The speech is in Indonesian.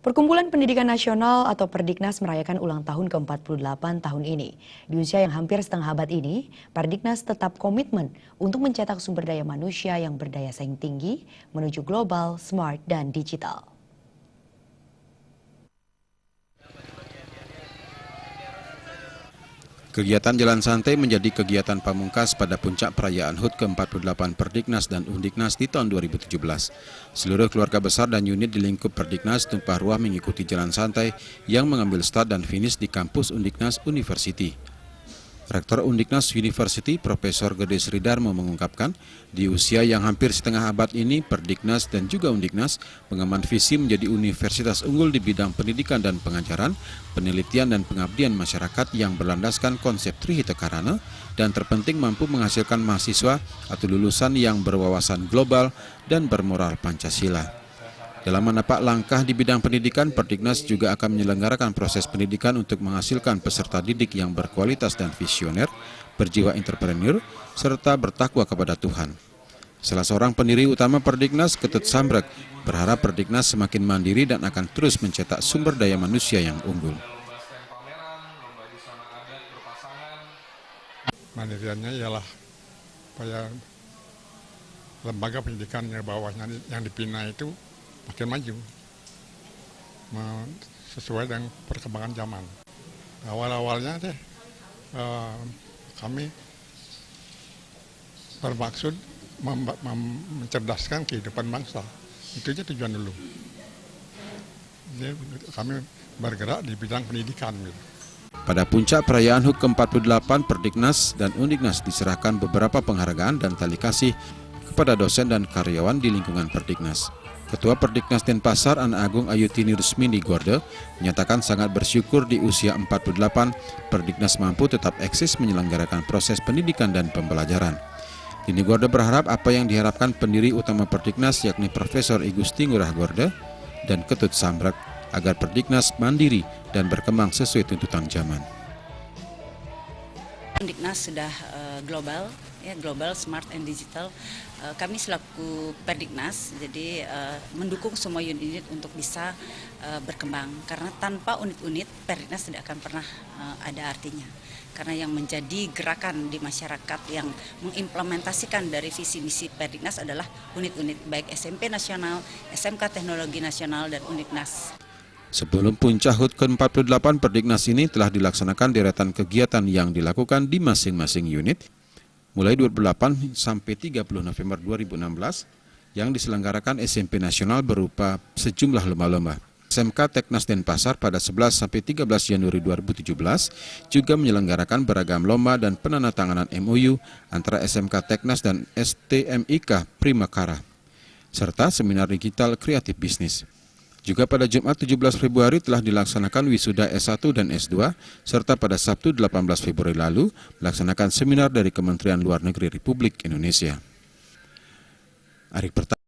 Perkumpulan Pendidikan Nasional atau Perdiknas merayakan ulang tahun ke-48 tahun ini. Di usia yang hampir setengah abad ini, Perdiknas tetap komitmen untuk mencetak sumber daya manusia yang berdaya saing tinggi menuju global, smart, dan digital. Kegiatan Jalan Santai menjadi kegiatan pamungkas pada puncak perayaan HUT ke-48 Perdiknas dan Undiknas di tahun 2017. Seluruh keluarga besar dan unit di lingkup Perdiknas tumpah ruah mengikuti Jalan Santai yang mengambil start dan finish di kampus Undiknas University. Rektor Undiknas University, Profesor Gede Sridarmo mengungkapkan, di usia yang hampir setengah abad ini, Perdiknas dan juga Undiknas mengemban visi menjadi universitas unggul di bidang pendidikan dan pengajaran, penelitian dan pengabdian masyarakat yang berlandaskan konsep Trihita Karana dan terpenting mampu menghasilkan mahasiswa atau lulusan yang berwawasan global dan bermoral Pancasila. Dalam menapak langkah di bidang pendidikan, Perdiknas juga akan menyelenggarakan proses pendidikan untuk menghasilkan peserta didik yang berkualitas dan visioner, berjiwa entrepreneur, serta bertakwa kepada Tuhan. Salah seorang pendiri utama Perdiknas, Ketut Sambrek, berharap Perdiknas semakin mandiri dan akan terus mencetak sumber daya manusia yang unggul. Mandiriannya ialah supaya lembaga pendidikan yang bawahnya yang dibina itu makin maju sesuai dengan perkembangan zaman. Awal-awalnya kami bermaksud mencerdaskan kehidupan bangsa. Itu aja tujuan dulu. Jadi kami bergerak di bidang pendidikan. Pada puncak perayaan HUT ke-48, Perdiknas dan Undiknas diserahkan beberapa penghargaan dan tali kasih kepada dosen dan karyawan di lingkungan Perdiknas. Ketua Perdiknas Denpasar, Ana Agung Ayutini Rusmini Gorde, menyatakan sangat bersyukur di usia 48, Perdiknas mampu tetap eksis menyelenggarakan proses pendidikan dan pembelajaran. Dini Gorde berharap apa yang diharapkan pendiri utama Perdiknas, yakni Profesor I Gusti Ngurah Gorde dan Ketut Sambrek, agar Perdiknas mandiri dan berkembang sesuai tuntutan zaman. Perdiknas sudah global, smart and digital. Kami selaku Perdiknas jadi mendukung semua unit-unit untuk bisa berkembang, karena tanpa unit-unit Perdiknas tidak akan pernah ada artinya. Karena yang menjadi gerakan di masyarakat yang mengimplementasikan dari visi misi Perdiknas adalah unit-unit baik SMP Nasional, SMK Teknologi Nasional, dan Undiknas. Sebelum puncak HUT ke-48, Perdiknas ini telah dilaksanakan deretan kegiatan yang dilakukan di masing-masing unit, mulai 28 sampai 30 November 2016, yang diselenggarakan SMP Nasional berupa sejumlah lomba-lomba. SMK Teknas Denpasar pada 11 sampai 13 Januari 2017 juga menyelenggarakan beragam lomba dan penandatanganan MOU antara SMK Teknas dan STMIK Primakara, serta seminar digital kreatif bisnis. Juga pada Jumat 17 Februari telah dilaksanakan wisuda S1 dan S2, serta pada Sabtu 18 Februari lalu melaksanakan seminar dari Kementerian Luar Negeri Republik Indonesia.